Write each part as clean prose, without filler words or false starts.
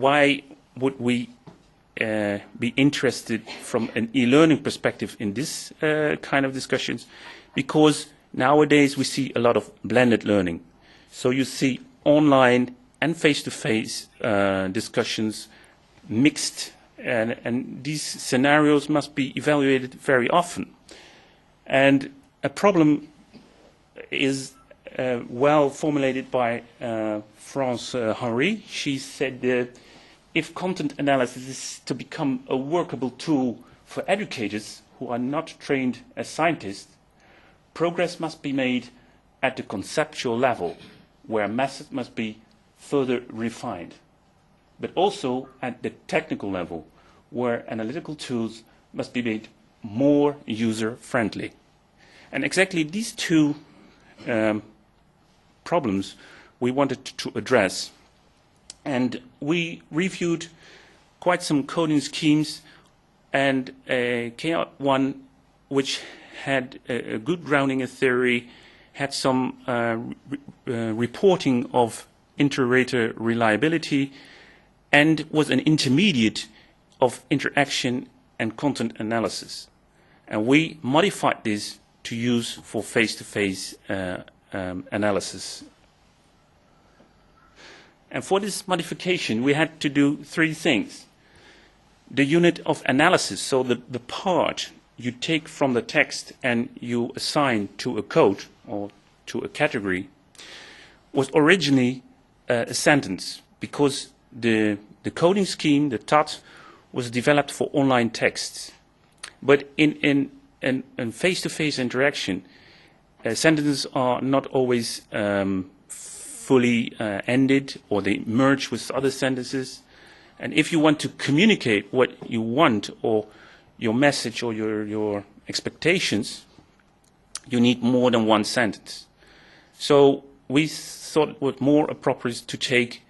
why would we be interested from an e-learning perspective in this kind of discussions? Because nowadays we see a lot of blended learning. So you see online and face-to-face discussions mixed, and these scenarios must be evaluated very often. And a problem is well formulated by France Henry. She said that if content analysis is to become a workable tool for educators who are not trained as scientists, progress must be made at the conceptual level, where methods must be further refined, but also at the technical level, where analytical tools must be made more user-friendly. And exactly these two problems we wanted to address. And we reviewed quite some coding schemes, and came out one which had a good grounding in theory, had some reporting of inter-rater reliability, and was an intermediate of interaction and content analysis. And we modified this to use for face-to-face analysis. And for this modification, we had to do three things. The unit of analysis, so the part you take from the text and you assign to a code or to a category, was originally a sentence, because the coding scheme, the TAT, was developed for online texts. But in face-to-face interaction, sentences are not always fully ended, or they merge with other sentences. And if you want to communicate what you want, or your message, or your expectations, you need more than one sentence. So we thought it was more appropriate to take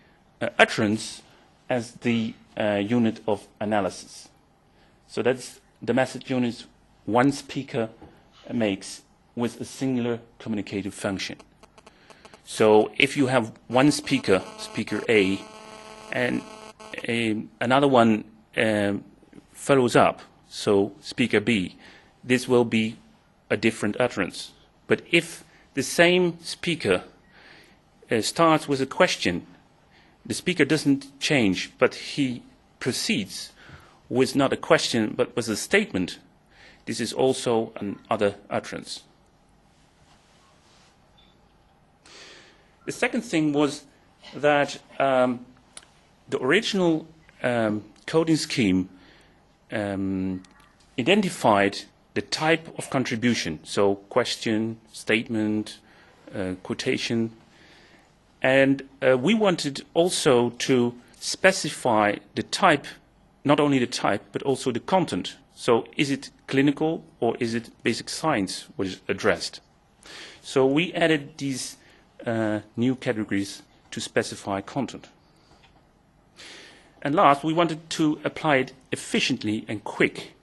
utterance as the unit of analysis. So that's the message unit one speaker makes with a singular communicative function. So if you have one speaker, speaker A, and another one follows up, so speaker B, this will be a different utterance. But if the same speaker starts with a question, the speaker doesn't change, but he proceeds with not a question, but with a statement. This is also another utterance. The second thing was that the original coding scheme identified the type of contribution, so question, statement, quotation, and we wanted also to specify the type, not only the type, but also the content. So is it clinical or is it basic science which is addressed? So we added these new categories to specify content. And last, we wanted to apply it efficiently and quick.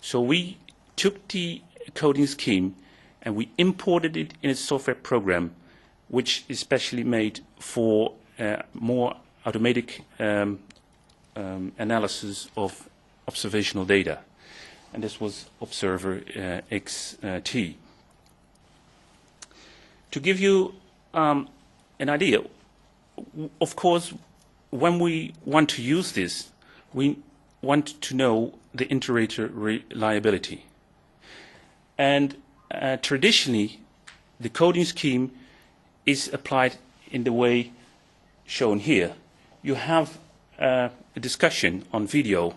So we took the coding scheme and we imported it in a software program which is specially made for more automatic analysis of observational data. And this was Observer XT. To give you an idea, of course, when we want to use this, we want to know the inter-rater reliability. And traditionally, the coding scheme is applied in the way shown here. You have a discussion on video.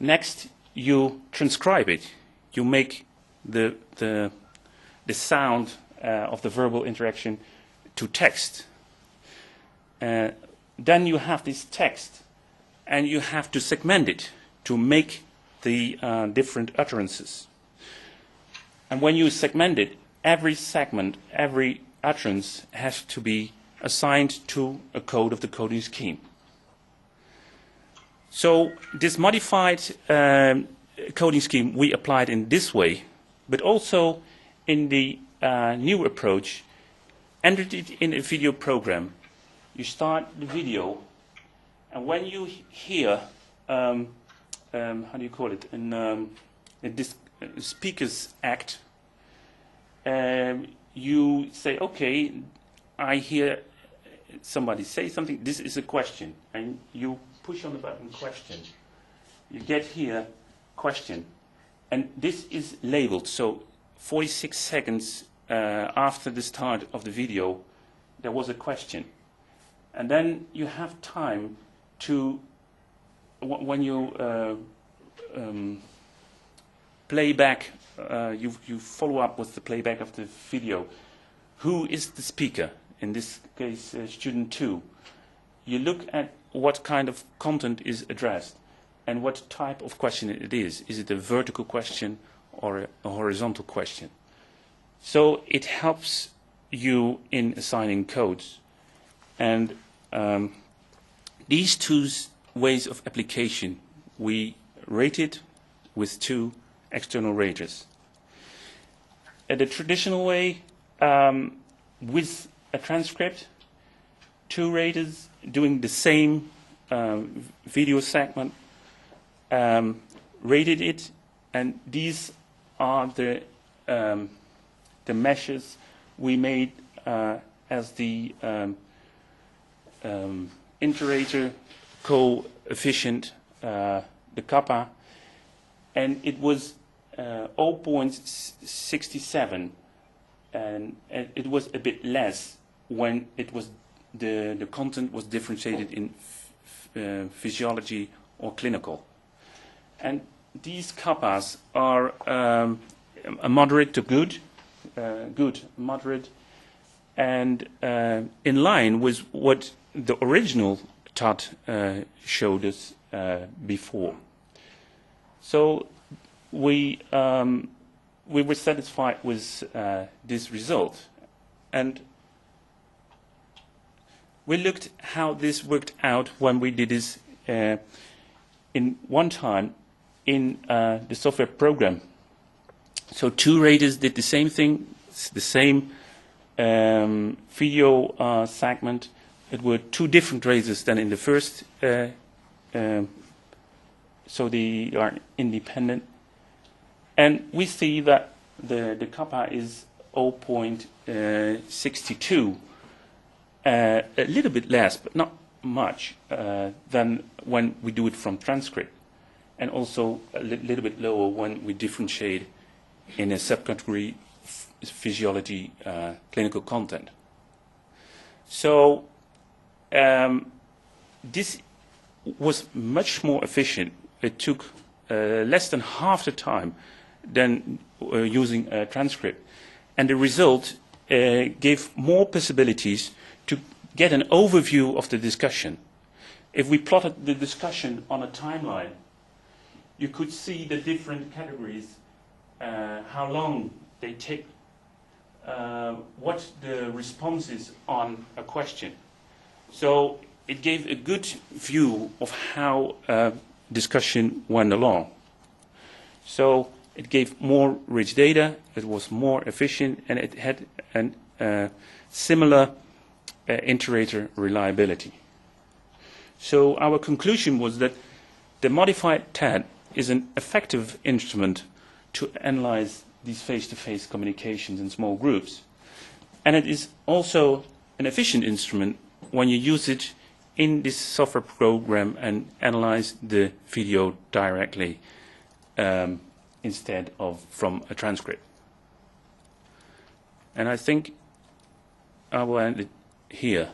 Next, you transcribe it. You make the sound of the verbal interaction to text. Then you have this text, and you have to segment it to make the different utterances. And when you segment it, every segment, every utterance has to be assigned to a code of the coding scheme. So this modified coding scheme we applied in this way, but also in the new approach, entered it in a video program. You start the video, And when you hear, how do you call it, this speaker's act, you say, okay, I hear somebody say something, this is a question, and you push on the button question. You get here, question, and this is labeled, so 46 seconds after the start of the video, there was a question. And then you have time to, when you play back, you follow up with the playback of the video. Who is the speaker? In this case, student 2. You look at what kind of content is addressed and what type of question it is. Is it a vertical question or a horizontal question? So it helps you in assigning codes. And these two ways of application, we rated with 2 external raters. The traditional way, with a transcript, 2 raters doing the same video segment, rated it, and these are the measures we made as the inter-rater coefficient, the kappa, and it was 0.67, and it was a bit less when it was the content was differentiated in physiology or clinical. And these kappas are a moderate to good, moderate, and in line with what the original TAT showed us before. So we were satisfied with this result, and we looked how this worked out when we did this in one time in the software program. So 2 raters did the same thing, the same video segment. It were 2 different raters than in the first, so they are independent. And we see that the kappa is 0.62, a little bit less, but not much, than when we do it from transcript, and also a little bit lower when we differentiate in a subcategory physiology clinical content. So this was much more efficient. It took less than half the time than using a transcript. And the result gave more possibilities to get an overview of the discussion. If we plotted the discussion on a timeline, you could see the different categories, how long they take, what the response is on a question. So it gave a good view of how discussion went along. So it gave more rich data, it was more efficient, and it had a similar inter-rater reliability. So our conclusion was that the modified TAD is an effective instrument to analyze these face-to-face communications in small groups. And it is also an efficient instrument when you use it in this software program and analyze the video directly instead of from a transcript. And I think I will end it here.